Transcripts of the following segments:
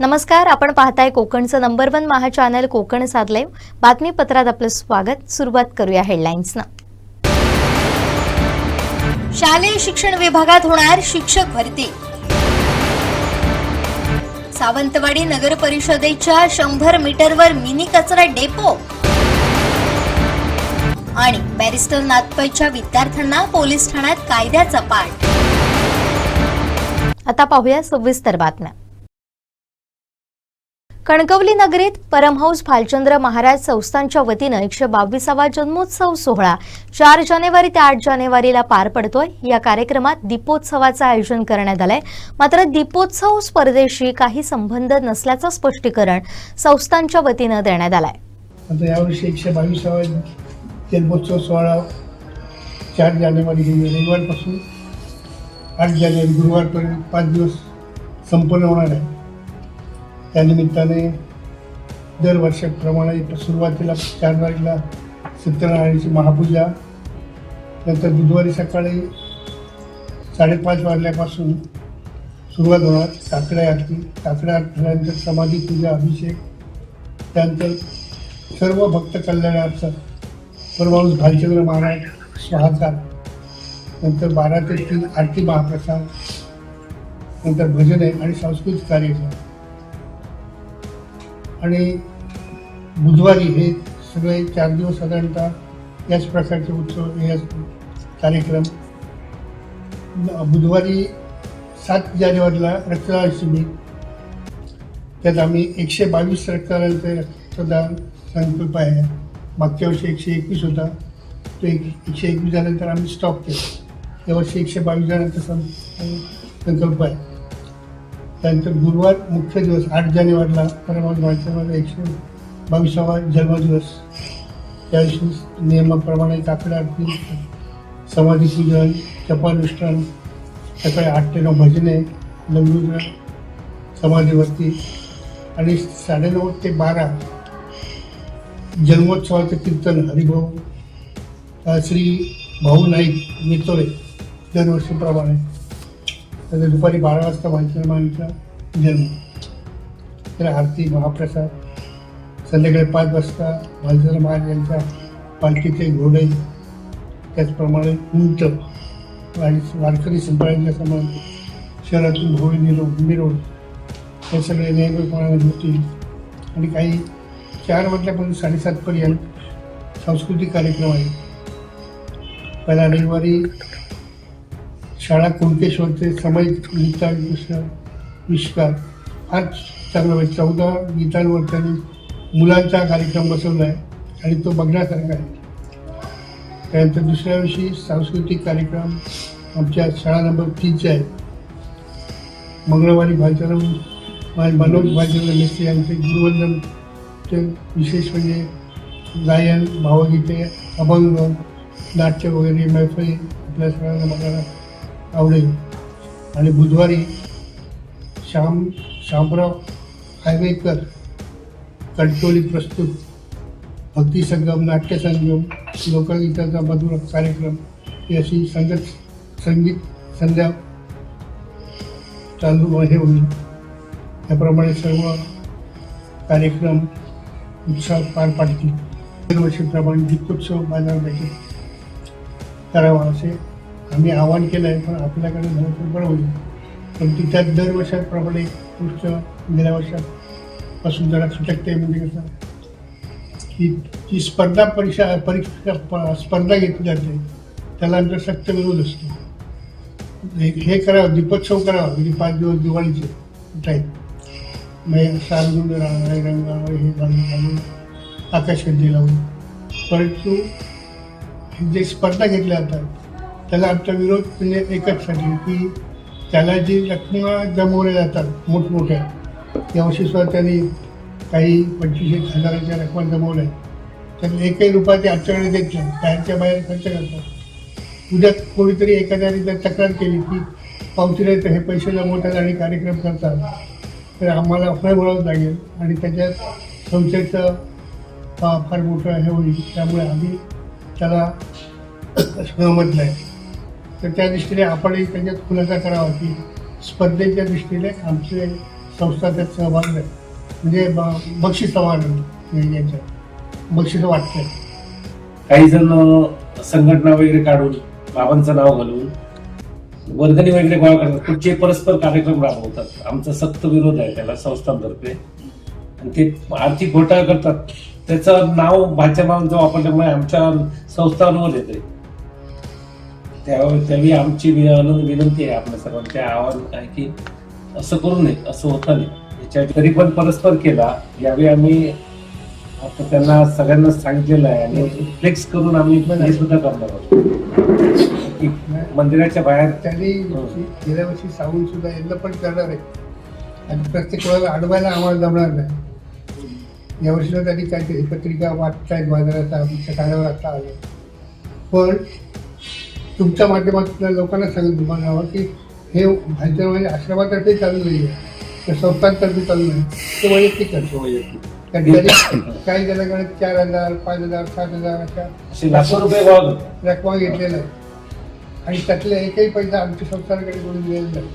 नमस्कार, आपण पाहताय कोकणचं नंबर 1 महा चॅनल कोकण सात लाईव्ह. बातमीपत्रात आपलं स्वागत. सुरुवात करूया हेडलाईन्सनं. शालेय शिक्षण विभागात होणार शिक्षक भरती. सावंतवाडी नगर परिषदेच्या 100 मीटरवर मिनी कचरा डेपो. आणि बॅरिस्टर नाथपैच्या विद्यार्थ्यांना पोलीस ठाण्यात कायद्याचा पाठ. आता पाहूया सविस्तर बातम्या. कणकवली नगरीत परमहंस भालचंद्र महाराज संस्थानच्या वतीनं 122वा जन्मोत्सव सोहळा 4 जानेवारी ते 8 जानेवारीला पार पडतोय. या कार्यक्रमात दीपोत्सवाचं आयोजन करण्यात आलंय. मात्र दीपोत्सव स्पर्धेशी काही संबंध नसल्याचं स्पष्टीकरण संस्थानच्या वतीनं देण्यात आलंय. आता यावर्षी 122वा जन्मोत्सव सोहळा 4 जानेवारी रविवारपासून 8 जानेवारी गुरुवारपर्यंत 5 दिवस संपन्न होणार आहे. त्यानिमित्ताने दरवर्षाप्रमाणे सुरुवातीला 4 तारखेला सत्यनारायणाची महापूजा, नंतर बुधवारी सकाळी 5:30 वाजल्यापासून सुरुवात होणार काकडा आरती. काकडा आरती झाल्यानंतर समाधी पूजा, अभिषेक, त्यानंतर सर्व भक्त कल्याणार्थ परमहंस भालचंद्र महाराज स्वाहाकार, नंतर 12 ते 3 आरती महाप्रसाद, नंतर भजने आणि सांस्कृतिक कार्यक्रम. आणि बुधवारी हे सगळे 4 दिवस साधारणतः याच प्रकारचे उत्सव हे कार्यक्रम. बुधवारी 7 जानेवारीला रक्तदान शिबिर, त्यात आम्ही 122 रक्तदानांचे रक्तदान संकल्प आहे. मागच्या वर्षी 121 होता, तो 121 झाल्यानंतर आम्ही स्टॉप केला. यावर्षी 122 जणांचा संकल्प आहे. त्यानंतर गुरुवार मुख्य दिवस 8 जानेवारीला परमहंस भालचंद्राचा 122वा जन्मदिवस. त्या दिवशी नियमाप्रमाणे काकडा आरती, समाधी पूजन, जपानुष्ठान, सकाळी 8 ते 9 भजने, लंगूर समाधीवरती, आणि 9:30 ते 12 जन्मोत्सवाचं कीर्तन हरिभाऊ श्री भाऊ नाईक नितोरे दरवर्षीप्रमाणे. तर दुपारी 12 वाजता भालचंद्र महाराजांचा जन्म, तर आरती महाप्रसाद. संध्याकाळी 5 वाजता भालचंद्र महाराज यांच्या पालखीचे घोडे, त्याचप्रमाणे उंट आणि वारकरी संप्रदायाच्या समान शहरातून होळी मिरवणूक हे सगळे नेहमीप्रमाणे होतील. आणि काही 4 वाजल्यापासून 7:30 पर्यंत सांस्कृतिक कार्यक्रम आहे. पहिला रविवारी शाळा कुणकेश्वरचे समय गीताविष्कार फार चांगला आहे. 14 गीतांवर त्यांनी मुलांचा कार्यक्रम बसवला आहे आणि तो बघण्यासारखा आहे. त्यानंतर दुसऱ्या दिवशी सांस्कृतिक कार्यक्रम आमच्या शाळा नंबर 3चे आहे. मंगळवारी मनोज भालचंद्र मेस्त्री यांचे गुरुवंदनचे विशेष म्हणजे गायन, भावगीते, अभंग, नाट्य वगैरे मैफली आपल्या सगळ्यांना बघायला आवडेल. आणि बुधवारी शामराव हायवेकर कणकवली प्रस्तुत भक्तिसंगम, नाट्यसंगम, लोकगीताचा मधुर कार्यक्रम ही अशी संगीत संध्या चालू हे होईल. त्याप्रमाणे सर्व कार्यक्रम उत्साहात पार पाडतील. दरवर्षीप्रमाणे दीपोत्सव बाजारपेठेत करावा असे आम्ही आवाहन केलं आहे. पण आपल्याकडे भरपूर बरं होईल. परंतु त्यात दरवर्षाप्रमाणे पुढच्या गेल्या वर्षापासून जरा खटकते. म्हणजे कसं की जी स्पर्धा स्पर्धा घेतली जाते त्याला आमचा सक्त विरोध असतो. हे करावं, दीपोत्सव करावा, म्हणजे 5 दिवस दिवाळीचे टाईप मग सारगुंड रंग हे घालून आकाशकंदी लावून. परंतु जे स्पर्धा घेतल्या जातात त्याला आमचा विरोध म्हणजे एकचसाठी की त्याला जी रकमा जमवल्या जातात मोठमोठ्या, यावर्षीसुद्धा त्यांनी काही 25,000 हजाराच्या रकमा जमवल्या. त्यात 1 रुपया ते आमच्याकडे देत नाही, बाहेरच्या बाहेर खर्च करतात. उद्या कोणीतरी एखाद्याने जर तक्रार केली की पावतीला तर हे पैसे जमवतात आणि कार्यक्रम करतात, तर आम्हाला अफवा बोलावं लागेल आणि त्याच्यात संशयाचं फार मोठं हे होईल. त्यामुळे आम्ही त्याला सहमत नाही. तर त्या दृष्टीने आपणही त्याच्यात खुलासा करावा की स्पर्धेच्या दृष्टीने आमचे संस्था त्यात सहभागी आहे. म्हणजे बक्षीस यांच्या बक्षीस वाटतंय. काही जण संघटना वगैरे काढून बाबांचं नाव घालून वर्गणी वगैरे गोळा करतात, कुठचे परस्पर कार्यक्रम राबवतात. आमचा सक्त विरोध आहे त्याला संस्थांतर्फे. आणि ते आर्थिक घोटाळा करतात, त्याचं नाव भाजपाचं वापरल्यामुळे आमच्या संस्थांवर येते. त्यावेळी आमची विनंती आहे आपल्या सर्वांचे आवाहन आहे की असं करू नये, असं होतं नाही. याच्या तरी पण परस्पर केला. यावेळी आम्ही आता त्यांना सगळ्यांना सांगितलेलं आहे आणि फ्लेक्स करून आम्ही हे सुद्धा करणार आहोत की मंदिराच्या बाहेर. त्यांनी गेल्या वर्षी सांगून सुद्धा यंदा पण करणार आहे आणि प्रत्येक वेळेला अडवायला आम्हाला जमणार नाही. यावर्षीला त्यांनी काहीतरी पत्रिका वाटतायत बाजारात आमच्या कार्यावर आता आलं. पण तुमच्या माध्यमातून लोकांना सांगेल तुम्हाला की हे भाजप म्हणजे आश्रमातर्फे चालू नाही आहे, त्या संस्थांतर्फे चालू नाही, ते वैयक्तिक करतो. काही जणांकडे 4,000, 5,000, 7,000 असे लाखो रुपये रकमा घेतलेला आहे आणि त्यातले एकही पैसा आमच्या संस्थानाकडे कोणी दिलेला नाही.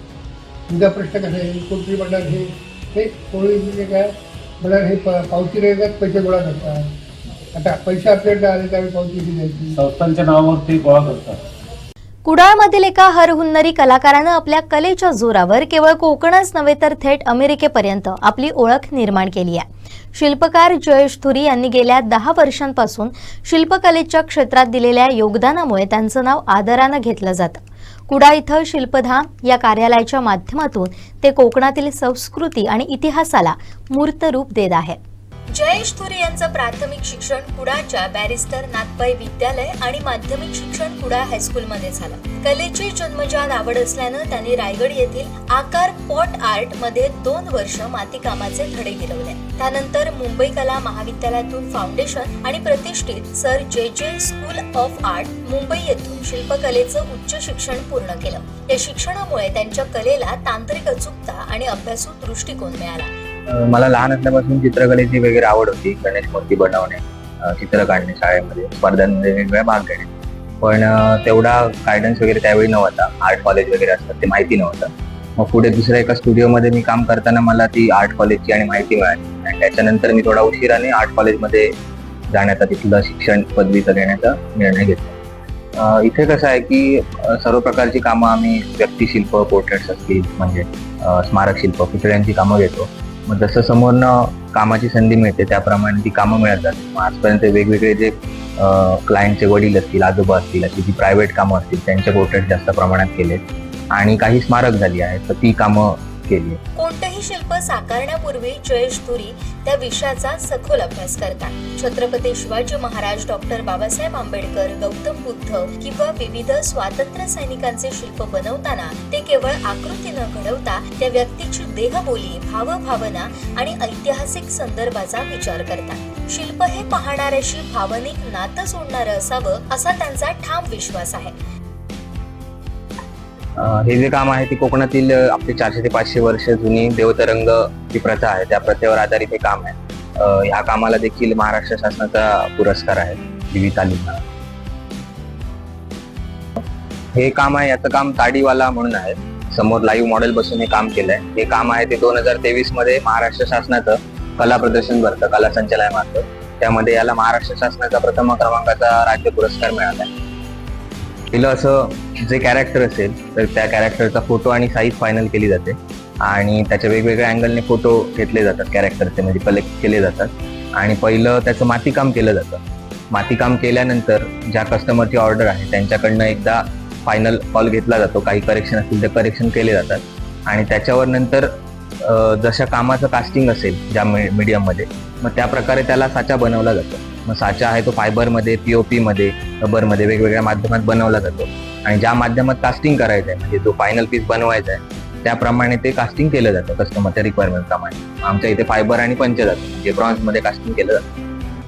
तुझा प्रश्न कसा आहे, कोणतरी म्हणणार हे कोणी म्हणजे काय म्हणणार हे पावती रेगात पैसे गोळा करतात. आता पैसे आपल्याकडे आले त्यावेळी पावती द्यायची, संस्थांच्या नावावर ते गोळा करतात. कुडाळमधील एका हरहुन्नरी कलाकारानं आपल्या कलेच्या जोरावर केवळ कोकणच नव्हे तर थेट अमेरिकेपर्यंत आपली ओळख निर्माण केली आहे. शिल्पकार जयेश थुरी यांनी गेल्या 10 वर्षांपासून शिल्पकलेच्या क्षेत्रात दिलेल्या योगदानामुळे त्यांचं नाव आदरानं घेतलं जातं. कुडाळ इथं शिल्पधाम या कार्यालयाच्या माध्यमातून ते कोकणातील संस्कृती आणि इतिहासाला मूर्त रूप देत आहे. जयेश थुरी यांचं प्राथमिक शिक्षण कुडाळच्या बॅरिस्टर नाथपाई विद्यालय आणि माध्यमिक शिक्षण कुडाळ हायस्कूलमध्ये झालं. कलेची जन्मजात आवड असल्यानं त्यांनी रायगड येथील आकार पॉट आर्ट मध्ये 2 वर्ष मातीकामाचे धडे गिरवले. त्यानंतर मुंबई कला महाविद्यालयातून फाउंडेशन आणि प्रतिष्ठित सर जे स्कूल ऑफ आर्ट मुंबई येथून शिल्पकलेचं उच्च शिक्षण पूर्ण केलं. या शिक्षणामुळे त्यांच्या कलेला तांत्रिक अचूकता आणि अभ्यासू दृष्टिकोन मिळाला. मला लहान असल्यापासून चित्रकलेची वगैरे आवड होती. गणेश मूर्ती बनवणे, चित्र काढणे, शाळेमध्ये स्पर्धांमध्ये वेगवेगळ्या भाग घेणे. पण तेवढा गायडन्स वगैरे त्यावेळी नव्हता. आर्ट कॉलेज वगैरे असतात ते माहिती नव्हतं. मग पुढे दुसऱ्या एका स्टुडिओमध्ये मी काम करताना मला ती आर्ट कॉलेजची आणि माहिती मिळाली आणि त्याच्यानंतर मी थोडा उशिराने आर्ट कॉलेजमध्ये जाण्याचा, तिथलं शिक्षण पदवीचं घेण्याचा निर्णय घेतला. इथे कसं आहे की सर्व प्रकारची कामं आम्ही व्यक्तिशिल्प, पोर्ट्रेट्स असतील म्हणजे स्मारक शिल्प, पुतळ्यांची कामं घेतो. मग जसं समोरनं कामाची संधी मिळते त्याप्रमाणे ती कामं मिळत जातात. आजपर्यंत वेगवेगळे जे क्लायंटचे वडील असतील, आजोबा असतील, अशी जी प्रायव्हेट कामं असतील त्यांचे पोर्ट्रेट जास्त प्रमाणात केले आणि काही स्मारक झाली आहेत तर ती कामं केली. कोणतेही शिल्प साकारण्यापूर्वी जयेश थुरी त्या विषयाचा सखोल अभ्यास करतात. छत्रपती शिवाजी महाराज, डॉक्टर बाबासाहेब आंबेडकर, गौतम बुद्ध किंवा विविध स्वातंत्र्य सैनिकांचे शिल्प बनवताना ते केवळ आकृती न घडवता त्या व्यक्तीची देहबोली, भावभावना आणि ऐतिहासिक संदर्भाचा विचार करतात. शिल्प हे पाहणाऱ्याशी भावनिक नातं जोडणारं असावं असा त्यांचा ठाम विश्वास आहे. हे जे काम आहे ते कोकणातील आपली 400 ते 500 वर्ष जुनी देवतरंग जी प्रथा आहे त्या प्रथेवर आधारित हे काम आहे. ह्या कामाला देखील महाराष्ट्र शासनाचा पुरस्कार आहे, दिवी तालीम. हे काम आहे, याचं काम ताडीवाला म्हणून आहे. समोर लाईव्ह मॉडेल बसून हे काम केलंय. हे काम आहे ते 2023 मध्ये महाराष्ट्र शासनाचं कला प्रदर्शन भरतं, कला संचालनामार्फत. त्यामध्ये याला महाराष्ट्र शासनाचा प्रथम क्रमांकाचा राज्य पुरस्कार मिळाला. पहिलं असं जे कॅरेक्टर असेल तर त्या कॅरेक्टरचा फोटो आणि साईज फायनल केली जाते आणि त्याच्या वेगवेगळ्या अँगलने फोटो घेतले जातात कॅरेक्टरचे, म्हणजे कलेक्ट केले जातात आणि पहिलं त्याचं मातीकाम केलं जातं. मातीकाम केल्यानंतर ज्या कस्टमरची ऑर्डर आहे त्यांच्याकडनं एकदा फायनल कॉल घेतला जातो. काही करेक्शन असतील ते करेक्शन केले जातात आणि त्याच्यावर नंतर जशा कामाचं कास्टिंग असेल ज्या मीडियममध्ये, मग त्या प्रकारे त्याला साचा बनवला जातो. मग साचा आहे तो फायबरमध्ये, POP मध्ये, रबरमध्ये वेगवेगळ्या माध्यमात बनवला जातो आणि ज्या माध्यमात कास्टिंग करायचं आहे म्हणजे जो फायनल पीस बनवायचा आहे त्याप्रमाणे ते कास्टिंग केलं जातं कस्टमरच्या रिक्वायरमेंट प्रमाणे. आमच्या इथे फायबर आणि पंचधातू म्हणजे ब्रॉन्झमध्ये कास्टिंग केलं जातं.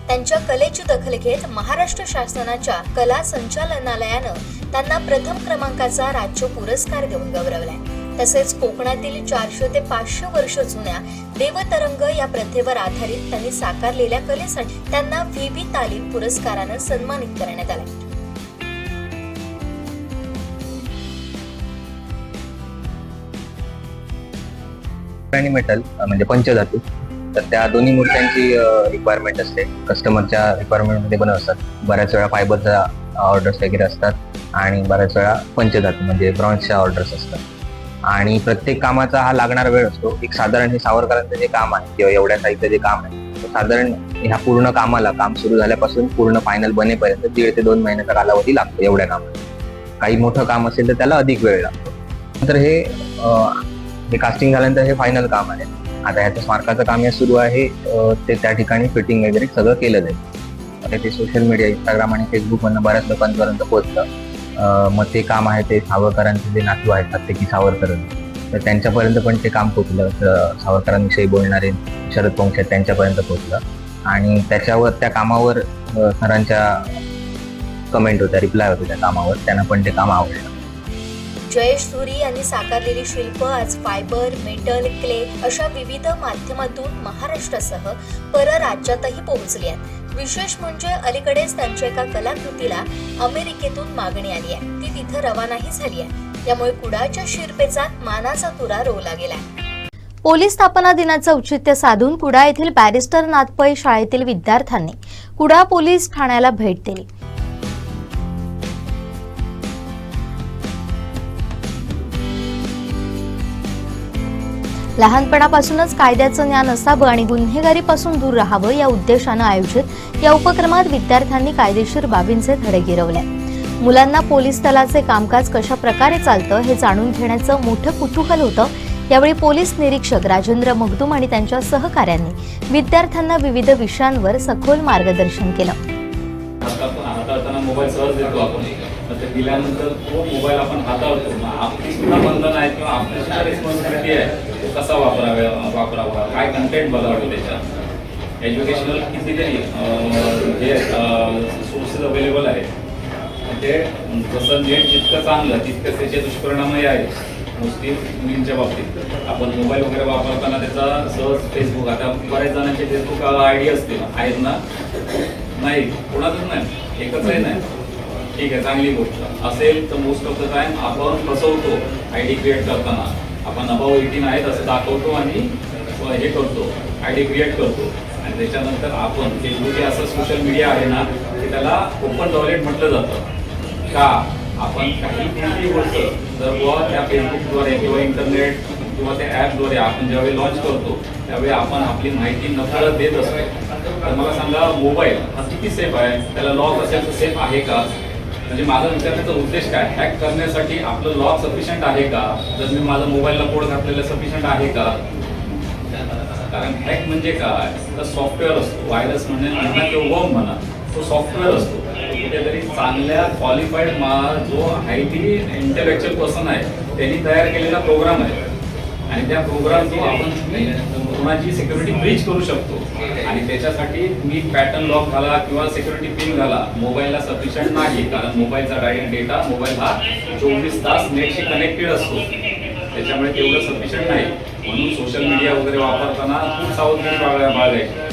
त्यांच्या कलेची दखल घेत महाराष्ट्र शासनाच्या कला संचालनालयानं त्यांना प्रथम क्रमांकाचा राज्य पुरस्कार देऊन गौरवलाय. तसेच कोकणातील 400 ते 500 वर्ष जुन्या देवतरंग या प्रथेवर आधारित त्यांनी साकारलेल्या कलेसाठी त्यांना VB तालीम पुरस्कारानं सन्मानित करण्यात आले. आणि मेटल म्हणजे पंचधातू, तर त्या दोन्ही मूर्त्यांची रिक्वायरमेंट असते. कस्टमरच्या रिक्वायरमेंटमध्ये पण असतात. बऱ्याच वेळा फायबरच्या ऑर्डर्स वगैरे असतात आणि बऱ्याच वेळा पंचधातू म्हणजे ब्रॉन्झच्या ऑर्डर्स असतात. आणि प्रत्येक कामाचा हा लागणारा वेळ असतो. एक साधारण हे सावरकरांचं जे काम आहे किंवा एवढ्या साईजचं जे काम आहे, साधारण ह्या पूर्ण कामाला काम सुरू झाल्यापासून पूर्ण फायनल बनेपर्यंत 1.5 ते 2 महिन्याचा कालावधी लागतो एवढ्या कामाला. काही मोठं काम असेल तर त्याला अधिक वेळ लागतो. नंतर हे कास्टिंग झाल्यानंतर हे फायनल काम आहे. आता ह्याचं स्मारकाचं काम हे सुरू आहे. ते त्या ठिकाणी फिटिंग वगैरे सगळं केलं जाईल. आता ते सोशल मीडिया इंस्टाग्राम आणि फेसबुकमधनं बऱ्याच लोकांपर्यंत पोहोचतं. मग ते काम आहे ते सावरकरांचे जे नातू आहेत प्रत्येकी सावरकर, तर त्यांच्यापर्यंत पण ते काम पोहोचलं. सावरकरांविषयी बोलणारे शरद पंख आहेत त्यांच्यापर्यंत पोहोचलं आणि त्याच्यावर त्या कामावर सरांच्या कमेंट होत्या, रिप्लाय होते त्या कामावर. त्यांना पण ते काम आवडलं. जयेश धुरी यांनी साकारलेली शिल्प आज फायबर, मेटल, क्ले अशा विविध माध्यमातून महाराष्ट्रासह परराज्यातही पोहोचली आहेत. विशेष म्हणजे अलीकडेच त्यांच्या एका कलाकृतीला अमेरिकेतून मागणी आली आहे. ती तिथं रवानाही झाली आहे. यामुळे कुडाच्या शिरपेचात मानाचा तुरा रोवला गेलाय. पोलीस स्थापना दिनाचं औचित्य साधून कुडा येथील बॅरिस्टर नाथ पै शाळेतील विद्यार्थ्यांनी कुडा पोलीस ठाण्याला भेट दिली. लहानपणापासूनच कायद्याचं ज्ञान असावं आणि गुन्हेगारीपासून दूर राहावं या उद्देशानं आयोजित या उपक्रमात विद्यार्थ्यांनी कायदेशीर बाबींचे धडे गिरवले. मुलांना पोलीस दलाचे कामकाज कशा प्रकारे चालतं हे जाणून घेण्याचं मोठं कुतूहल होतं. यावेळी पोलीस निरीक्षक राजेंद्र मगदूम आणि त्यांच्या सहकाऱ्यांनी विद्यार्थ्यांना विविध विषयांवर सखोल मार्गदर्शन केलं. हाताळताना मोबाईल सहज देतो आपण, तर दिल्यानंतर तो मोबाईल आपण हाताळतो. आपली सुद्धा बंधन आहे किंवा आपली सुद्धा रिस्पॉन्सिबिलिटी आहे तो कसा वापरावा, काय कंटेंट बघावं, त्याच्यात एज्युकेशनल कितीतरी जे सोर्सेस अवेलेबल आहेत. ते जसं नेट जितकं चांगलं तितकं त्याचे दुष्परिणामही आहेत. मोस्टली मुलींच्या बाबतीत आपण मोबाईल वगैरे वापरताना त्याचा सहज फेसबुक, आता बऱ्याच जणांचे फेसबुक आयडी असतील, आहेत ना? नाही, कोणाचंच नाही, एकच आहे नाही. ठीक आहे, चांगली गोष्ट असेल तर मोस्ट ऑफ द टाइम आपण फसवतो. आयडी क्रिएट करताना आपण अबाव 18 आहेत असं दाखवतो आणि हे करतो, आयडी क्रिएट करतो. आणि त्याच्यानंतर आपण फेसबुक हे असं सोशल मीडिया आहे ना की त्याला ओपन टॉयलेट म्हटलं जातं. का आपण काही कोणतीही गोष्ट जर बुवा त्या फेसबुकद्वारे किंवा इंटरनेट किंवा त्या ॲपद्वारे आपण ज्यावेळी लॉन्च करतो त्यावेळी आपण आपली माहिती नकळत देत असतो. तर मला सांगा, मोबाईल हा किती सेफ आहे? त्याला लॉक असेल तर सेफ आहे का? म्हणजे माझा विचारण्याचा उद्देश काय, हॅक करण्यासाठी आपलं लॉक सफिशियंट आहे का? जर मी माझा मोबाईलला कोड घातलेला सफिशियंट आहे का? कारण हॅक म्हणजे काय, तर सॉफ्टवेअर असतो. व्हायरस म्हणा किंवा वर्म म्हणा, तो सॉफ्टवेअर असतो. कुठेतरी चांगल्या क्वालिफाईड जो हायली इंटेलेक्च्युअल पर्सन आहे त्यांनी तयार केलेला प्रोग्राम आहे. आणि त्या प्रोग्राम जो आपण कोणाची सिक्युरिटी ब्रीच करू शकतो. आणि त्याच्यासाठी तुम्ही पॅटर्न लॉक घाला किंवा सिक्युरिटी पिन घाला, मोबाईलला सफिशियंट नाही. कारण मोबाईलचा डायरेक्ट डेटा, मोबाईल हा 24 तास नेटशी कनेक्टेड असतो, त्याच्यामुळे तेवढं सफिशियंट नाही. म्हणून सोशल मीडिया वगैरे वापरताना खूप सावधगिरी बाळगायची.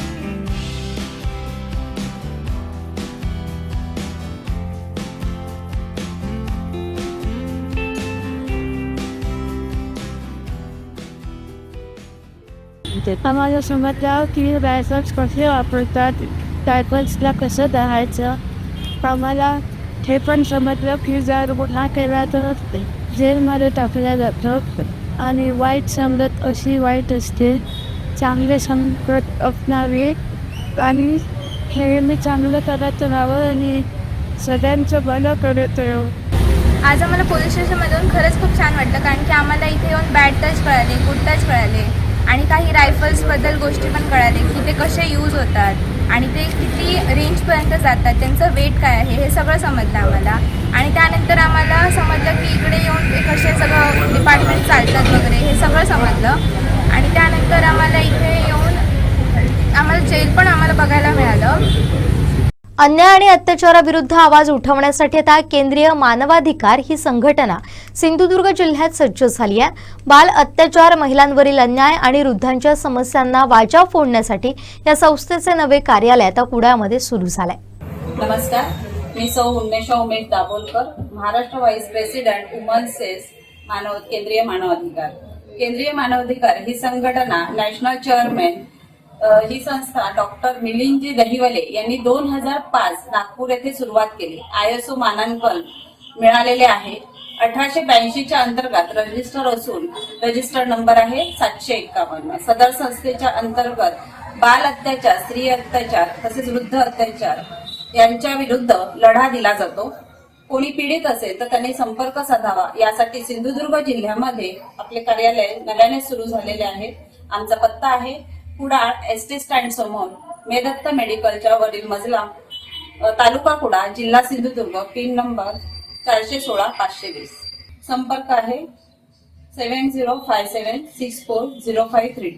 आम्हाला समजलं की रायफल्स कसे वापरतात, रायफल्सला कसं धरायचं. आम्हाला हे पण समजलं की जर गुन्हा केला तर जेलमध्ये टाकल्या जातं आणि वाईट संगत अशी वाईट असते, चांगले संगत असणारे आणि हे मी चांगलं करत राहावं आणि सगळ्यांचं भलं करत राहावं. आज आम्हाला पोलीस स्टेशनमधून खरंच खूप छान वाटलं, कारण की आम्हाला इथे येऊन बॅड टच कळाले, गुड टच कळाले आणि काही रायफल्सबद्दल गोष्टी पण कळाले की ते कसे यूज होतात आणि ते किती रेंजपर्यंत जातात, त्यांचं वेट काय आहे, हे सगळं समजलं आम्हाला. आणि त्यानंतर आम्हाला समजलं की इकडे येऊन ते कसे सगळं डिपार्टमेंट चालतात वगैरे हे सगळं समजलं. आणि त्यानंतर आम्हाला इथे येऊन आम्हाला जेल पण आम्हाला बघायला मिळालं. अन्याय आणि अत्याचाराविरुद्ध आवाज उठवण्यासाठी आता केंद्रीय मानवाधिकार ही संघटना सिंधुदुर्ग जिल्ह्यात सज्ज झाली आहे. बाल अत्याचार, महिलांवरील अन्याय आणि वृद्धांच्या समस्यांना वाचा फोडण्यासाठी या संस्थेचे नवे कार्यालय आता कुडामध्ये सुरू झालंय. नमस्कार, मी सौ Unmesha Umesh Dabholkar, Maharashtra vice president women सेस केंद्रीय मानवाधिकार. केंद्रीय मानवाधिकार ही संघटना नॅशनल चेअरमॅन ही संस्था डॉक्टर मिलिंदजी दहिवले यांनी 2005 नागपूर येथे सुरुवात केली. ISO मानांकन मिळालेले आहे. 1882च्या अंतर्गत रजिस्टर असून रजिस्टर नंबर आहे 751. सदर संस्थेच्या अंतर्गत बाल अत्याचार, स्त्री अत्याचार तसेच वृद्ध अत्याचार यांच्या विरुद्ध लढा दिला जातो. कोणी पीडित असेल तर त्यांनी संपर्क साधावा. यासाठी सिंधुदुर्ग जिल्ह्यामध्ये आपले कार्यालय नव्याने सुरू झालेले आहे. आमचा पत्ता आहे कुडाळ ST स्टँड समोर मेदत्त मेडिकलच्या वरील मजला, तालुका कुडाळ, जिल्हा सिंधुदुर्ग, पिन नंबर 416 520. संपर्क आहे 7057640532.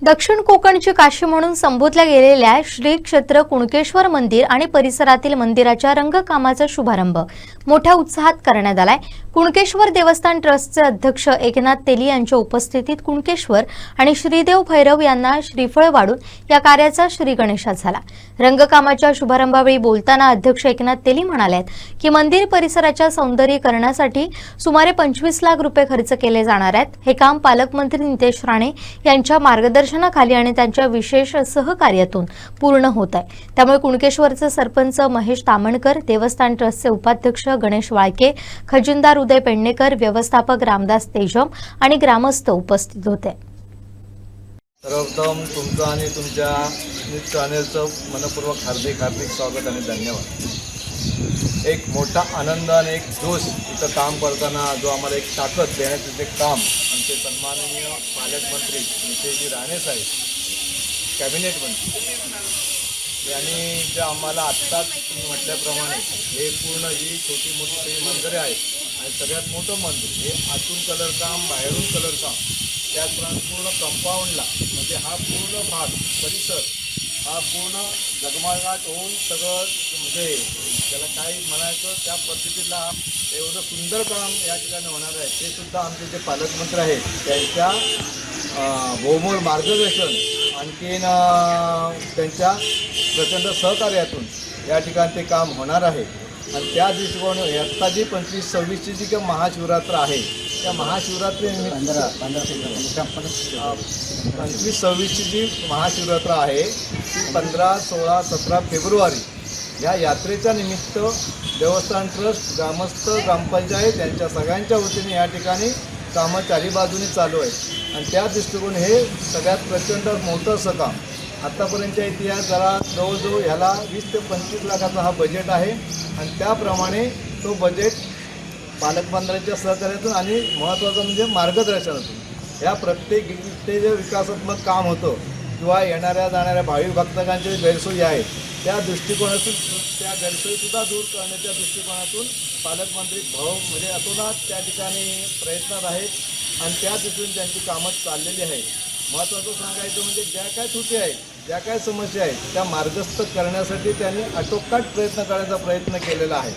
दक्षिण कोकणची काशी म्हणून संबोधल्या गेलेल्या श्री क्षेत्र कुणकेश्वर मंदिर आणि परिसरातील मंदिराच्या रंगकामाचा शुभारंभ मोठ्या उत्साहात करण्यात आलाय. कुणकेश्वर देवस्थान ट्रस्टचे अध्यक्ष एकनाथ तेली यांच्या उपस्थितीत कुणकेश्वर आणि श्रीदेव भैरव यांना श्रीफळ वाढून या कार्याचा श्री गणेशात झाला. रंगकामाच्या शुभारंभावेळी बोलताना अध्यक्ष एकनाथ तेली म्हणाले की मंदिर परिसराच्या सौंदर्यीकरणासाठी सुमारे 25 लाख रुपये खर्च केले जाणार आहेत. हे काम पालकमंत्री नितेश राणे यांच्या मार्गदर्शनाखाली आणि त्यांच्या विशेष सहकार्यातून पूर्ण होत आहे. त्यामुळे कुणकेश्वरचे सरपंच महेश तामणकर, देवस्थान ट्रस्टचे उपाध्यक्ष गणेश वाळके, खजिनदार उदय पेडणेकर, व्यवस्थापक रामदास तेजम आणि ग्रामस्थ उपस्थित होते. सर्वप्रथम तुमचं आणि तुमच्या न्यूज चॅनेलचं मनपूर्वक हार्दिक स्वागत आणि धन्यवाद. एक मोठा आनंद आणि एक जोश इथं काम करताना जो आम्हाला एक ताकद देण्याचं ते काम आमचे सन्माननीय पालकमंत्री नितेशजी राणे साहेब, कॅबिनेट मंत्री यांनी जे आम्हाला आत्ताच तुम्ही म्हटल्याप्रमाणे हे पूर्ण ही छोटी मोठी मंदिरे आहेत आणि सगळ्यात मोठं मंदिर हे आतून कलर काम, बाहेरून कलर काम, त्याचप्रमाणे पूर्ण कंपाऊंडला म्हणजे हा पूर्ण भाग परिसर हा पूर्ण जगमगाट होऊन सगळं म्हणजे त्याला काय म्हणायचं त्या पद्धतीला एवढं सुंदर काम या ठिकाणी होणार आहे. ते सुद्धा आमचे जे पालकमंत्री आहेत त्यांच्या बहुमोल मार्गदर्शन आणखीन त्यांच्या प्रचंड सहकार्यातून या ठिकाणी ते काम होणार आहे. आणि त्या दृष्टिकोन आत्ता जी 25-26ची जी काही महाशिवरात्र आहे त्या महाशिवरात्रीनिमित्त 25-26ची जी महाशिवरात्र आहे ती 15, 16, 17 फेब्रुवारी या यात्रेच्या निमित्त देवस्थान ट्रस्ट, ग्रामस्थ, ग्रामपंचायत यांच्या सगळ्यांच्या वतीने या ठिकाणी कामं चारी बाजूनी चालू आहे. आणि त्या दृष्टिकोन हे सगळ्यात प्रचंड मोठं असं काम. आत्तापर्यंतच्या इतिहास जरा जवळजवळ ह्याला 20 ते 25 लाखाचा हा बजेट आहे आणि त्याप्रमाणे तो बजेट पालकमंत्र्यांच्या सहकार्यातून आणि महत्त्वाचं म्हणजे मार्गदर्शनातून या प्रत्येक ते जे विकासात्मक काम होतं किंवा येणाऱ्या जाणाऱ्या भाविक भक्तांच्या गैरसोयी आहेत त्या दृष्टिकोनातून त्या गैरसोयीसुद्धा दूर करण्याच्या दृष्टिकोनातून पालकमंत्री म्हणजे अतोनात त्या ठिकाणी प्रयत्नात आहेत आणि त्या दृष्टीने त्यांची कामं चाललेली आहेत. महत्त्वाचं सांगायचं म्हणजे ज्या काय त्रुटी आहेत, ज्या काय समस्या आहेत त्या मार्गस्थ करण्यासाठी त्यांनी आटोकाट प्रयत्न करण्याचा प्रयत्न केलेला आहे.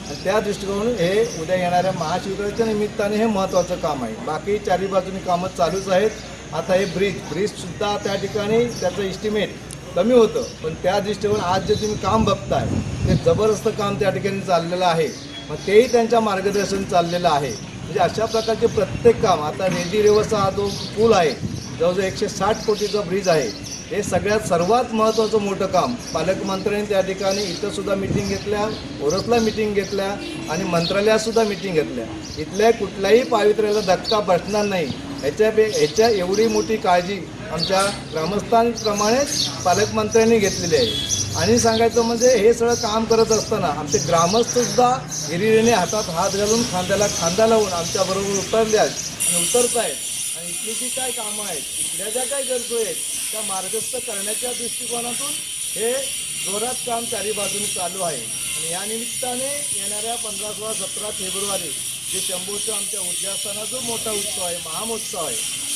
आणि त्या दृष्टिकोनातून हे उद्या येणाऱ्या महाशिवरात्रीच्या निमित्ताने हे महत्त्वाचं काम आहे. बाकी चारी बाजूनी कामं चालूच आहेत. आता हे ब्रिजसुद्धा त्या ठिकाणी त्याचं इस्टिमेट कमी होतं पण त्या दृष्टीकोन आज जे तुम्ही काम बघताय ते जबरदस्त काम त्या ठिकाणी चाललेलं आहे. मग तेही त्यांच्या मार्गदर्शन चाललेलं आहे. म्हणजे अशा प्रकारचे प्रत्येक काम आता रेडी रेवसचा हा जो पूल आहे जवळजवळ 160 कोटीचा ब्रिज आहे. हे सगळ्यात सर्वात महत्त्वाचं मोठं काम पालकमंत्र्यांनी त्या ठिकाणी इथंसुद्धा मिटिंग घेतल्या, ओरसला मिटिंग घेतल्या आणि मंत्रालयातसुद्धा मिटिंग घेतल्या. इथल्या कुठल्याही पावित्र्याला धक्का बसणार नाही ह्याच्या एवढी मोठी काळजी आमच्या ग्रामस्थांप्रमाणेच पालकमंत्र्यांनी घेतलेली आहे. आणि सांगायचं म्हणजे हे सगळं काम करत असताना आमचे ग्रामस्थसुद्धा हिरिरीने हातात हात घालून खांद्याला खांदा लावून आमच्याबरोबर उतरले आहेत आणि उतरत आहेत. आणि इथली जी काय कामं आहेत, इथल्या ज्या काय गरजो आहेत त्या मार्गस्थ करण्याच्या दृष्टिकोनातून हे जोरात काम चारी बाजूने चालू आहे. आणि या निमित्ताने येणाऱ्या 15, 16, 17 फेब्रुवारी जे शंभूचा आमच्या उद्यास्थानाचा जो मोठा उत्सव आहे, महामहोत्सव आहे,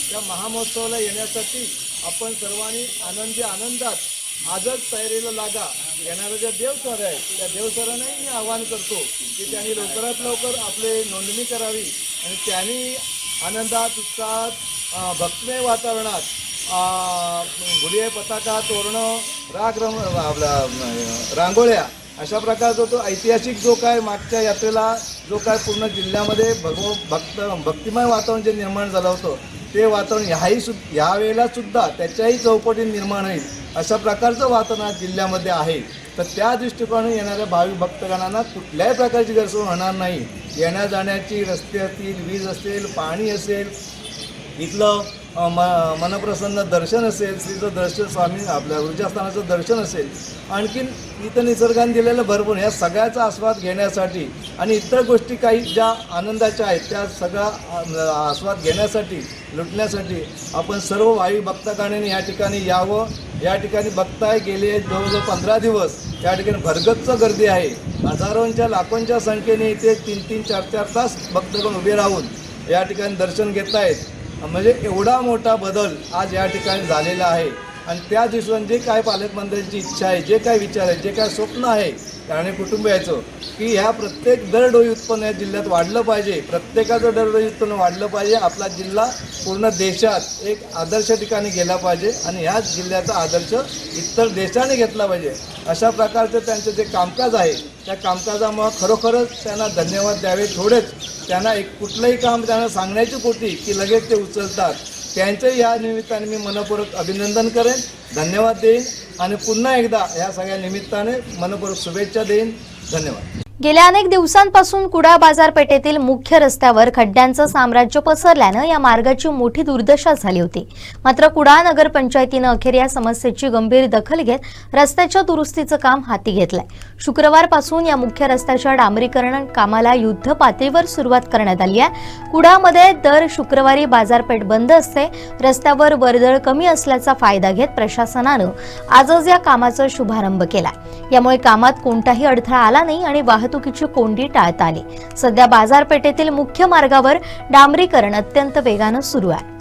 त्या महामहोत्सवाला येण्यासाठी आपण सर्वांनी आनंदात आजच तयारीला लागा. येणाऱ्या ज्या देवसर आहेत त्या देवसरांनाही मी आवाहन करतो की त्यांनी लवकरात लवकर आपले नोंदणी करावी आणि त्यांनी आनंदात, उत्साहात, भक्तिमय वातावरणात गुढी पताका, तोरणं, रांगोळ्या अशा प्रकारचा तो ऐतिहासिक जो काय मागच्या यात्रेला जो काय पूर्ण जिल्ह्यामध्ये भक्तिमय वातावरण जे निर्माण झालं होतं ते वातावरण यावेळेला सुद्धा त्याच्याही चौपटीत निर्माण होईल अशा प्रकारचं वातावरण आज जिल्ह्यामध्ये आहे. तर त्या दृष्टिकोनाने येणाऱ्या भाविक भक्तगणांना कुठल्याही प्रकारची गैरसोय होणार नाही. येण्या जाण्याची रस्ते असतील, वीज असेल, पाणी असेल, इथलं मनप्रसन्न दर्शन असेल, श्रीचं दर्शन, स्वामी आपल्या ऊर्जास्थानाचं दर्शन असेल, आणखीन इथं निसर्गाने दिलेलं भरपूर, या सगळ्याचा आस्वाद घेण्यासाठी आणि इतर गोष्टी काही ज्या आनंदाच्या आहेत त्या सगळा आस्वाद घेण्यासाठी, लुटण्यासाठी आपण सर्व भाविक भक्तगणांनी या ठिकाणी यावं. या ठिकाणी बघताय गेले जवळजवळ 15 दिवस या ठिकाणी भरगच्च गर्दी आहे. हजारोंच्या लाखोंच्या संख्येने इथे 3-3, 4-4 तास भक्तगण उभे राहून या ठिकाणी दर्शन घेत आहेत. म्हणजे एवढा मोठा बदल आज या ठिकाणी झालेला आहे. आणि त्या दिवसांनी जे काय पालकमंत्र्यांची इच्छा आहे, जे काय विचार आहे, जे काय स्वप्न आहे आणि कुटुंबियाचं, की ह्या प्रत्येक दरडोई उत्पन्न या जिल्ह्यात वाढलं पाहिजे, प्रत्येकाचं दरडोई उत्पन्न वाढलं पाहिजे, आपला जिल्हा पूर्ण देशात एक आदर्श ठिकाणी गेला पाहिजे आणि ह्याच जिल्ह्याचा आदर्श इतर देशाने घेतला पाहिजे. अशा प्रकारचं त्यांचं जे कामकाज आहे त्या कामकाजामुळं खरोखरच त्यांना धन्यवाद द्यावे. थोडेच त्यांना एक कुठलंही काम त्यांना सांगण्याची पोटी की लगेच ते उचलतात. त्यांचंही या निमित्ताने मी मनपूर्वक अभिनंदन करेन, धन्यवाद देईन आणि पुन्हा एकदा ह्या सगळ्या निमित्ताने मनपूर्वक शुभेच्छा देईन. धन्यवाद. गेल्या अनेक दिवसांपासून कुडाळ बाजारपेठेतील मुख्य रस्त्यावर खड्ड्यांचं साम्राज्य पसरल्यानं या मार्गाची मोठी दुर्दशा झाली होती. मात्र कुडाळ नगरपंचायतीनं अखेर या समस्येची गंभीर दखल घेत रस्त्याच्या दुरुस्तीचं काम हाती घेतलंय. शुक्रवारपासून या मुख्य रस्त्याच्या डांबरीकरण कामाला युद्ध पातळीवर सुरुवात करण्यात आली आहे. कुडाळमध्ये दर शुक्रवारी बाजारपेठ बंद असते. रस्त्यावर वर्दळ कमी असल्याचा फायदा घेत प्रशासनानं आजच या कामाचा शुभारंभ केला. यामुळे कामात कोणताही अडथळा आला नाही आणि वाहतुकीची कोंडी टाळता आली. सध्या बाजारपेठेतील मुख्य मार्गावर डांबरीकरण अत्यंत वेगानं सुरू आहे.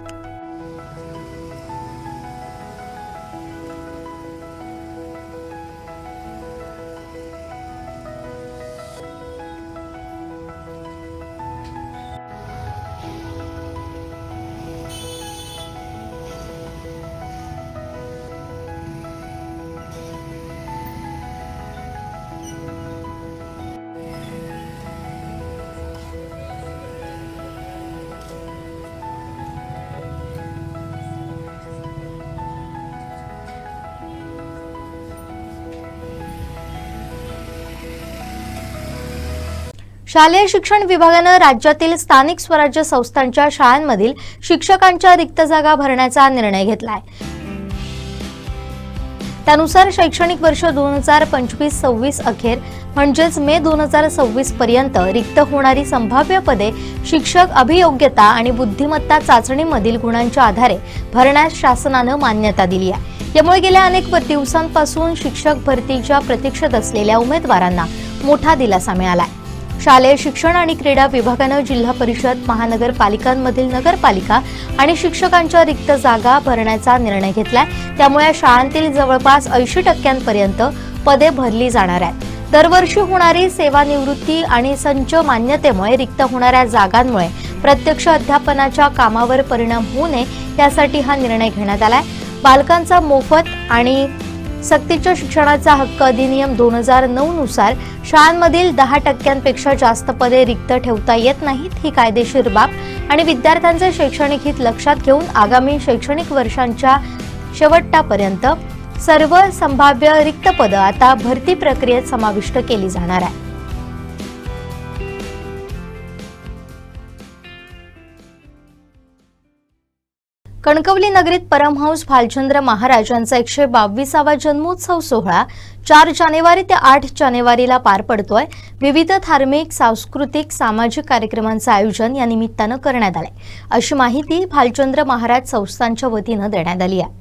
शालेय शिक्षण विभागानं राज्यातील स्थानिक स्वराज्य संस्थांच्या शाळांमधील शिक्षकांच्या रिक्त जागा भरण्याचा निर्णय घेतलाय. त्यानुसार शैक्षणिक वर्ष 2025-26 अखेर म्हणजेच मे 2026 पर्यंत रिक्त होणारी संभाव्य पदे शिक्षक अभियोग्यता आणि बुद्धिमत्ता चाचणीमधील गुणांच्या आधारे भरण्यास शासनानं मान्यता दिली आहे. यामुळे गेल्या अनेक दिवसांपासून शिक्षक भरतीच्या प्रतीक्षेत असलेल्या उमेदवारांना मोठा दिलासा मिळालाय. शालेय शिक्षण आणि क्रीडा विभागानं जिल्हा परिषद, महानगरपालिकांमधील नगरपालिका आणि शिक्षकांच्या रिक्त जागा भरण्याचा निर्णय घेतलाय. त्यामुळे शाळांतील जवळपास 80% पदे भरली जाणार आहेत. दरवर्षी होणारी सेवानिवृत्ती आणि संच मान्यतेमुळे रिक्त होणाऱ्या जागांमुळे प्रत्यक्ष अध्यापनाच्या कामावर परिणाम होऊ नये यासाठी हा निर्णय घेण्यात आलाय. बालकांचा मोफत आणि सक्तीच्या शिक्षणाचा हक्क अधिनियम 2009 नुसार शाळांमधील 10% जास्त पदे रिक्त ठेवता येत नाहीत. ही कायदेशीर बाब आणि विद्यार्थ्यांचे शैक्षणिक हित लक्षात घेऊन आगामी शैक्षणिक वर्षांच्या शेवटापर्यंत सर्व संभाव्य रिक्त पदं आता भरती प्रक्रियेत समाविष्ट केली जाणार आहे. कणकवली नगरीत परमहंस भालचंद्र महाराज यांचा 122वा जन्मोत्सव सोहळा 4 जानेवारी ते 8 जानेवारीला पार पडतोय. विविध धार्मिक, सांस्कृतिक, सामाजिक कार्यक्रमांचं आयोजन या निमित्तानं करण्यात आलंय, अशी माहिती भालचंद्र महाराज संस्थांच्या वतीनं देण्यात आली आहे.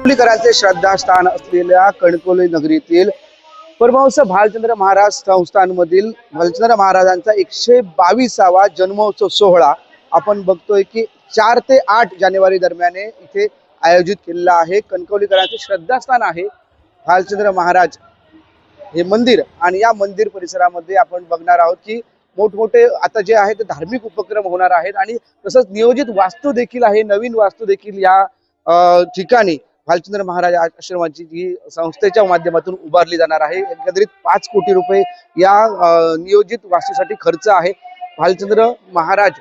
कणकवलीकरांचे श्रद्धास्थान असलेल्या कणकवली नगरीतील परमहंस भालचंद्र महाराज संस्थानमधील भालचंद्र महाराजांचा 122वा जन्मोत्सव सोहळा आपण बघतोय की 4 ते 8 जानेवारी दरम्यान इथे आयोजित केलेला आहे. कणकवलीकरांचे श्रद्धास्थान आहे भालचंद्र महाराज हे मंदिर, आणि या मंदिर परिसरामध्ये आपण बघणार आहोत की मोठमोठे आता जे आहे ते धार्मिक उपक्रम होणार आहेत, आणि तसंच नियोजित वास्तू देखील आहे. नवीन वास्तू देखील या ठिकाणी भालचंद्र महाराज आश्रमाची जी संस्थेच्या माध्यमातून उभारली जाणार आहे. एकंदरीत 5 कोटी रुपये या नियोजित वास्तूसाठी खर्च आहे. भालचंद्र महाराज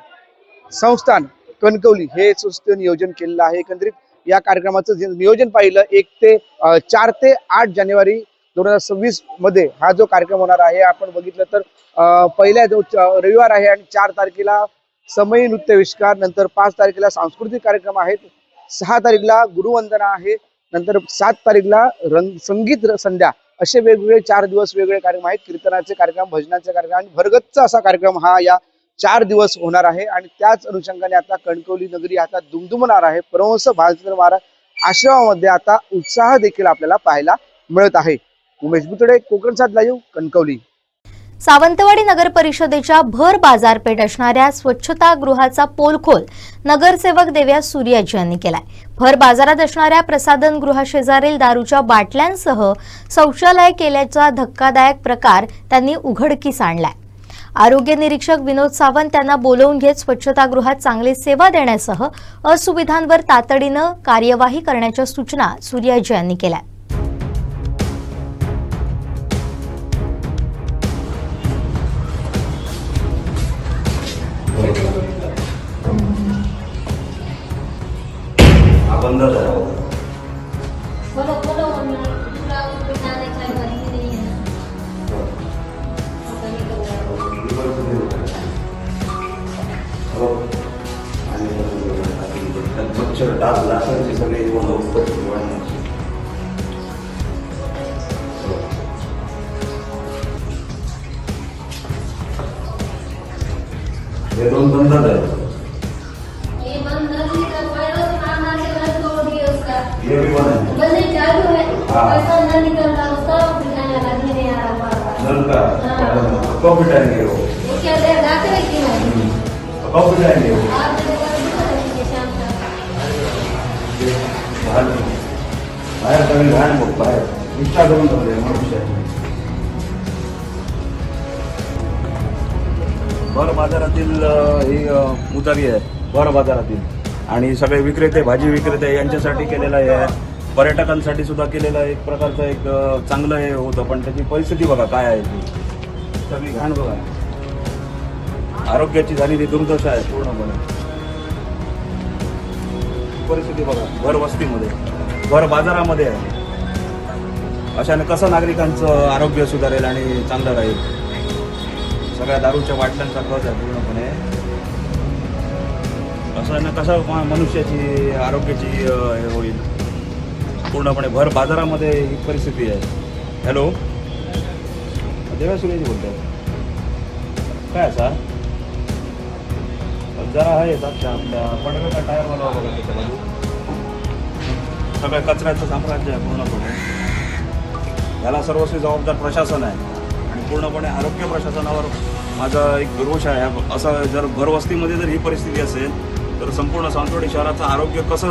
संस्थान कणकवली हे संस्थेने नियोजन केलेलं आहे. एकंदरीत या कार्यक्रमाचं जे नियोजन पाहिलं 4 ते 8 जानेवारी 2026 मध्ये हा जो कार्यक्रम होणार आहे, आपण बघितलं तर पहिल्या जो रविवार आहे आणि 4 तारखेला समयी नृत्यविष्कार, नंतर 5 तारखेला सांस्कृतिक कार्यक्रम आहेत, 6 तारीखला गुरुवंदना आहे, नंतर 7 तारीखला संगीत संध्या, असे वेगवेगळे 4 दिवस वेगवेगळे कार्यक्रम आहेत. कीर्तनाचे कार्यक्रम, भजनाचे कार्यक्रम आणि भरगतचा असा कार्यक्रम हा या 4 दिवस होणार आहे. आणि त्याच अनुषंगाने आता कणकवली नगरी आता दुमदुमणार आहे. परमहंस भालचंद्र महाराज आश्रमामध्ये आता उत्साह देखील आपल्याला पाहायला मिळत आहे. उमेश बुतडे, कोकण सात लाईव्ह, कणकवली. सावंतवाडी नगर परिषदेच्या भर बाजारपेठ असणाऱ्या स्वच्छतागृहाचा पोलखोल नगरसेवक देव्या सूर्याजी यांनी केलाय. भर बाजारात असणाऱ्या प्रसाधन गृहाशेजारील दारूच्या बाटल्यांसह शौचालय केल्याचा धक्कादायक प्रकार त्यांनी उघडकीस आणलाय. आरोग्य निरीक्षक विनोद सावंत यांना बोलवून घेत स्वच्छतागृहात चांगली सेवा देण्यासह असुविधांवर तातडीनं कार्यवाही करण्याच्या सूचना सूर्याजी यांनी केल्या. बंद मच्छर डास डासांचे सगळे उत्पत्ती वाढण्याची हे 2 बंद आहेत. ये भी बंद है. नल का कब बिठाएंगे वो? कब बिठाएंगे वो? बाहेर सगळे घाण बघ, बाहेर निष्ठा करून ठेवले मनुष्याची. भर बाजारातील ही उतारी आहे, भर बाजारातील, आणि सगळे विक्रेते, भाजी विक्रेते यांच्यासाठी केलेलं आहे. पर्यटकांसाठी सुद्धा केलेलं एक प्रकारचं एक चांगलं हे होतं, पण त्याची परिस्थिती बघा काय आहे. ती सगळी घाण बघा, आरोग्याची झालेली दुर्दशा आहे पूर्णपणे. परिस्थिती बघा भर वस्तीमध्ये, भर बाजारामध्ये आहे. अशाने कसं नागरिकांचं आरोग्य सुधारेल आणि चांगलं राहील. सगळ्या दारूच्या बाटल्यांचा खर्च आहे पूर्णपणे. असं ना कसं मनुष्याची आरोग्याची हे होईल पूर्णपणे. भर बाजारामध्ये ही परिस्थिती आहे. हॅलो, देव्या सूर्याजी बोलतात काय असा? जरा आहे आपल्या पडव्याचा टायरवाला बघा त्याच्या बाजू, सगळ्या कचऱ्याचं साम्राज्य आहे पूर्णपणे. याला सर्वस्वी जबाबदार प्रशासन आहे, आणि पूर्णपणे आरोग्य प्रशासनावर माझा एक रोष आहे. असं जर भरवस्तीमध्ये जर ही परिस्थिती असेल तर संपूर्ण सावंतवाडी शहराचं आरोग्य कसं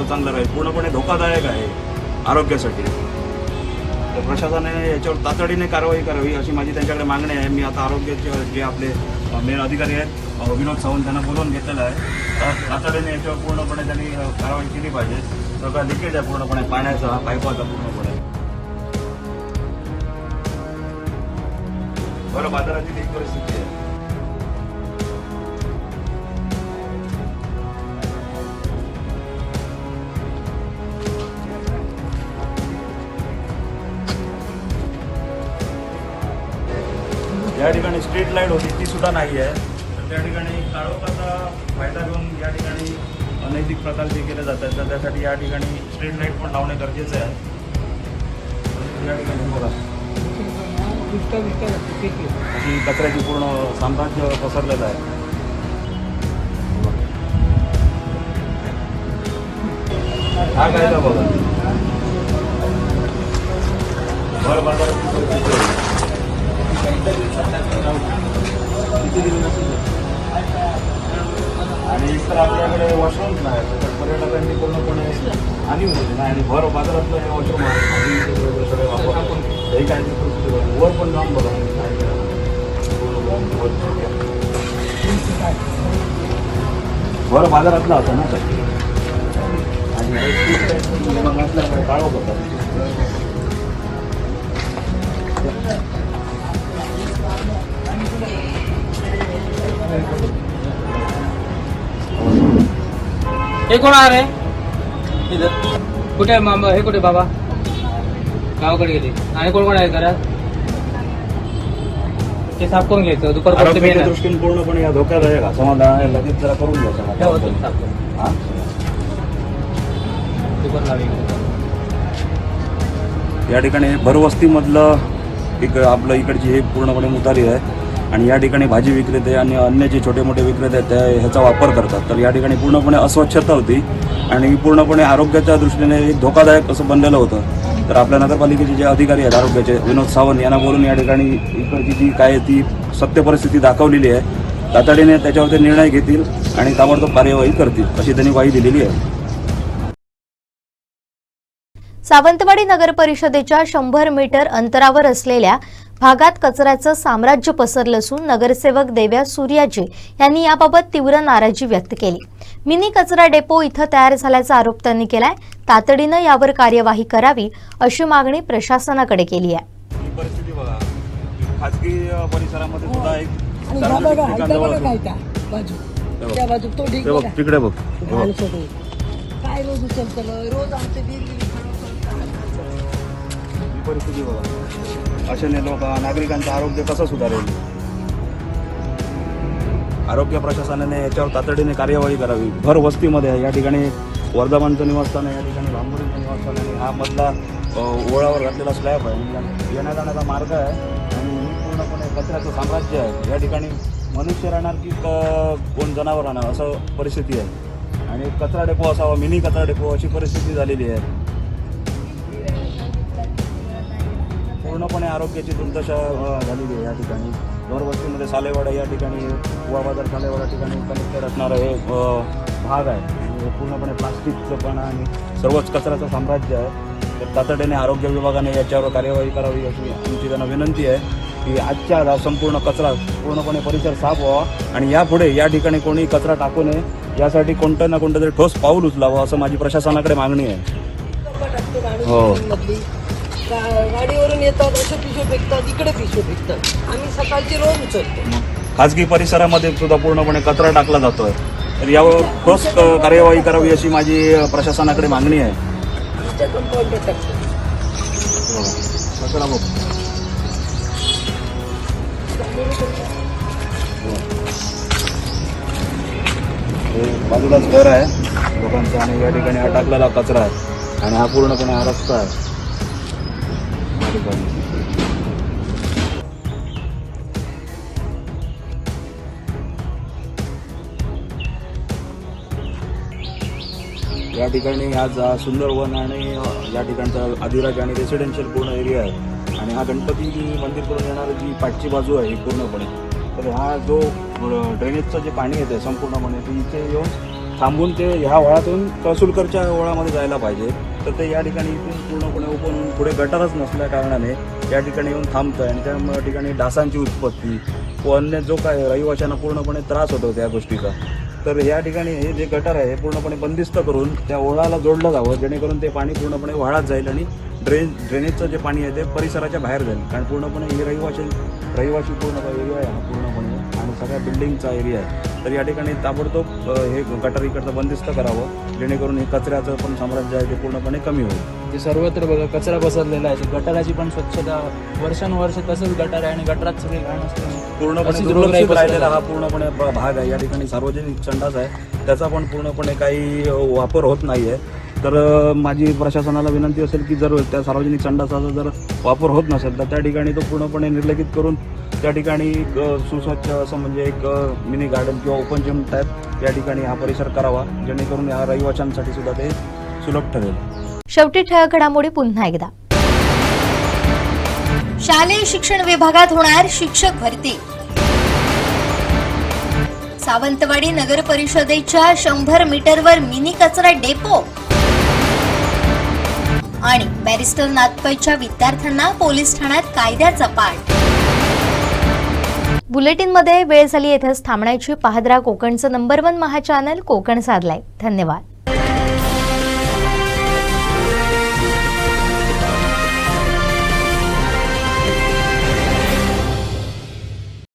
चांगलं राहील. पूर्णपणे धोकादायक आहे आरोग्यासाठी. तर प्रशासनाने याच्यावर तातडीने कारवाई करावी अशी माझी त्यांच्याकडे मागणी आहे. मी आता आरोग्याचे जे आपले मेन अधिकारी आहेत विनोद सावंत यांना बोलवून घेतलेलं आहे. तर तातडीने याच्यावर पूर्णपणे त्यांनी कारवाई केली पाहिजे. सगळा लिकेज आहे पूर्णपणे पाण्याचा, पाईपाचा पूर्णपणे. बरं, बाजाराची एक परिस्थिती आहे. या ठिकाणी स्ट्रीट लाईट होती ती सुद्धा नाही आहे. तर त्या ठिकाणी काळोखाचा फायदा घेऊन या ठिकाणी अनैतिक प्रकार जे केले जातात, तर त्यासाठी या ठिकाणी स्ट्रीट लाईट पण लावणे गरजेचे आहे. या ठिकाणी बघा ही कचऱ्याची पूर्ण साम्राज्य पसरलेलं आहे. हा कायदा बघा भर बाजारात आणि एक तर आपल्याकडे वॉशरूम्स नाही. पर्यटकांनी पूर्णपणे हानी होते आणि भर बाजारातलं हे वॉशरूम आहे सगळे वापर हे काय वर पण जाऊन बघा भर बाजारातला होता ना सर आणि काळोख होता. हे कोण आहे रे इथं कुठे मामा हे कुठे बाबा गावाकडे गेले आणि कोण कोण आहे घरात ते साफ करून घ्यायचं दुपारपर्यंत आरोग्याच्या दृष्टीने पूर्णपणे या धोक्यादायक आहे समाधान लगेच जरा करून घ्यायचं. या ठिकाणी भरवस्तीमधलं एक आपलं इकडची हे पूर्णपणे मुतारी आहे आणि या ठिकाणी भाजी विक्रेते आणि अन्य जे छोटे मोठे विक्रेते आहेत ते ह्याचा वापर करतात. तर या ठिकाणी पूर्णपणे अस्वच्छता होती आणि पूर्णपणे आरोग्याच्या दृष्टीने एक धोकादायक असं बनलेलं होतं. तर आपल्या नगरपालिकेचे जे अधिकारी आहेत आरोग्याचे विनोद सावंत यांना बोलून या ठिकाणी इकडची जी काय ती सत्य परिस्थिती दाखवलेली आहे. तातडीने त्याच्यावरती निर्णय घेतील आणि ताबडतोब कार्यवाही करतील अशी त्यांनी ग्वाही दिलेली आहे. सावंतवाडी नगर परिषदेच्या 100 मीटर अंतरावर असलेल्या भागात कचऱ्याचं साम्राज्य पसरलं असून नगरसेवक देव्या सूर्याजी यांनी याबाबत तीव्र नाराजी व्यक्त केली. मिनी कचरा डेपो इथं तयार झाल्याचा आरोप त्यांनी केलाय. तातडीनं यावर कार्यवाही करावी अशी मागणी प्रशासनाकडे केली आहे. ही परिस्थिती बघा खाजगी परिसरामध्ये सुद्धा एक सार्वजनिक ठिकाण तिकडे बघ काय रोज उचलतं रोज आमचे ही परिस्थिती बघा अशाने लोक नागरिकांचं आरोग्य कसं सुधारेल. आरोग्य प्रशासनाने याच्यावर तातडीने कार्यवाही करावी. भर वस्तीमध्ये या ठिकाणी वर्धमानचं निवासस्थान आहे, या ठिकाणी भांबुरीचं निवासस्थान आहे. हा मधला ओळावर घातलेला स्लॅब आहे, येण्या जाण्याचा मार्ग आहे आणि ही पूर्णपणे कचऱ्याचं साम्राज्य आहे. या ठिकाणी मनुष्य राहणार की कोण जनावर राहणार असं परिस्थिती आहे आणि कचरा डेपो असावा, मिनी कचरा डेपो अशी परिस्थिती झालेली आहे. पूर्णपणे आरोग्याची दुर्दशा झालेली आहे. या ठिकाणी भरवस्तीमध्ये सालेवाडा या ठिकाणी गोवा बाजार सालेवाडा ठिकाणी कनेक्टेड असणारं हे भाग आहे आणि पूर्णपणे प्लास्टिकचं पण आणि सर्वच कचऱ्याचं साम्राज्य आहे. तर तातडीने आरोग्य विभागाने याच्यावर कार्यवाही करावी अशी आमची त्यांना विनंती आहे की आजच्या आज संपूर्ण कचरा पूर्णपणे परिसर साफ व्हावा आणि यापुढे या ठिकाणी कोणी कचरा टाकू नये यासाठी कोणतं ना कोणतं तरी ठोस पाऊल उचलावं असं माझी प्रशासनाकडे मागणी आहे. हो गाडीवरून येतात असे पिशवे फेकतात इकडे पिशवे फेकतात आम्ही सकाळची रोज उचलतो. खाजगी परिसरामध्ये सुद्धा पूर्णपणे कचरा टाकला जातोय तर यावर ठोस कार्यवाही करावी अशी माझी प्रशासनाकडे मागणी आहे. आमच्या कंपाऊंडवर टाकतो कचरा बघ बाजूलाच घर आहे लोकांचं आणि या ठिकाणी हा टाकलेला कचरा आहे आणि हा पूर्णपणे हा रस्ता आहे. या ठिकाणी आज सुंदर वन आणि या ठिकाणचा अधिराज आणि रेसिडेन्शियल पूर्ण एरिया आहे आणि हा गणपती मंदिर करून येणारी जी पाठची बाजू आहे ही पूर्णपणे तर हा जो ड्रेनेजचं जे पाणी येतं संपूर्णपणे ते इथे येऊन थांबून ते ह्या वळातून तहसीलकरच्या वळामध्ये जायला पाहिजे तर ते या ठिकाणी इथून पूर्णपणे ओपन होऊन पुढे गटारच नसल्या कारणाने या ठिकाणी येऊन थांबतं आणि त्या ठिकाणी डासांची उत्पत्ती व अन्य जो काय रहिवाशांना पूर्णपणे त्रास होतो त्या गोष्टीचा. तर या ठिकाणी हे जे गटार आहे हे पूर्णपणे बंदिस्त करून त्या ओढाला जोडलं जावं जेणेकरून ते पाणी पूर्णपणे वाहत जाईल आणि ड्रेनेजचं जे पाणी आहे ते परिसराच्या बाहेर जाईल कारण पूर्णपणे हे रहिवाशी पूर्ण एरिया आहे हा पूर्णपणे आणि सगळ्या बिल्डिंगचा एरिया आहे. तर या ठिकाणी ताबडतोब हे गटार इकडचं बंदिस्त करावं जेणेकरून हे कचऱ्याचं पण साम्राज्य आहे ते पूर्णपणे कमी होईल. ते सर्वत्र बघा कचरा पसरलेला आहे गटाराची पण स्वच्छता वर्षानुवर्ष तसंच गटार आहे आणि गटारात सगळे घाण असते पूर्णपणे दुर्लक्षित राहिलेला हा पूर्णपणे भाग आहे. या ठिकाणी सार्वजनिक संडास आहे त्याचा पण पूर्णपणे काही वापर होत नाही आहे. तर माझी प्रशासनाला विनंती असेल की जर त्या सार्वजनिक संडासाचा जर वापर होत नसेल तर त्या ठिकाणी तो पूर्णपणे निर्लगित करून त्या ठिकाणी एक सुस्वच्छ असं म्हणजे एक मिनी गार्डन किंवा ओपन जिम टाईप या ठिकाणी हा परिसर करावा जेणेकरून या रहिवाशांसाठी सुद्धा ते सुलभ ठरेल. शेवटी ठळक घडामोडी पुन्हा एकदा. शालेय शिक्षण विभागात होणार शिक्षक भरती. सावंतवाडी नगर परिषदेच्या 100 मीटरवर मिनी कचरा डेपो आणि बॅरिस्टर नाथपैच्या विद्यार्थ्यांना पोलीस ठाण्यात कायद्याचा पाठ. बुलेटिनमध्ये वेळ झाली. येथेच थांबण्याची. पाहत राहा कोकणचं नंबर 1 महा चॅनल कोकण साधलाय. धन्यवाद.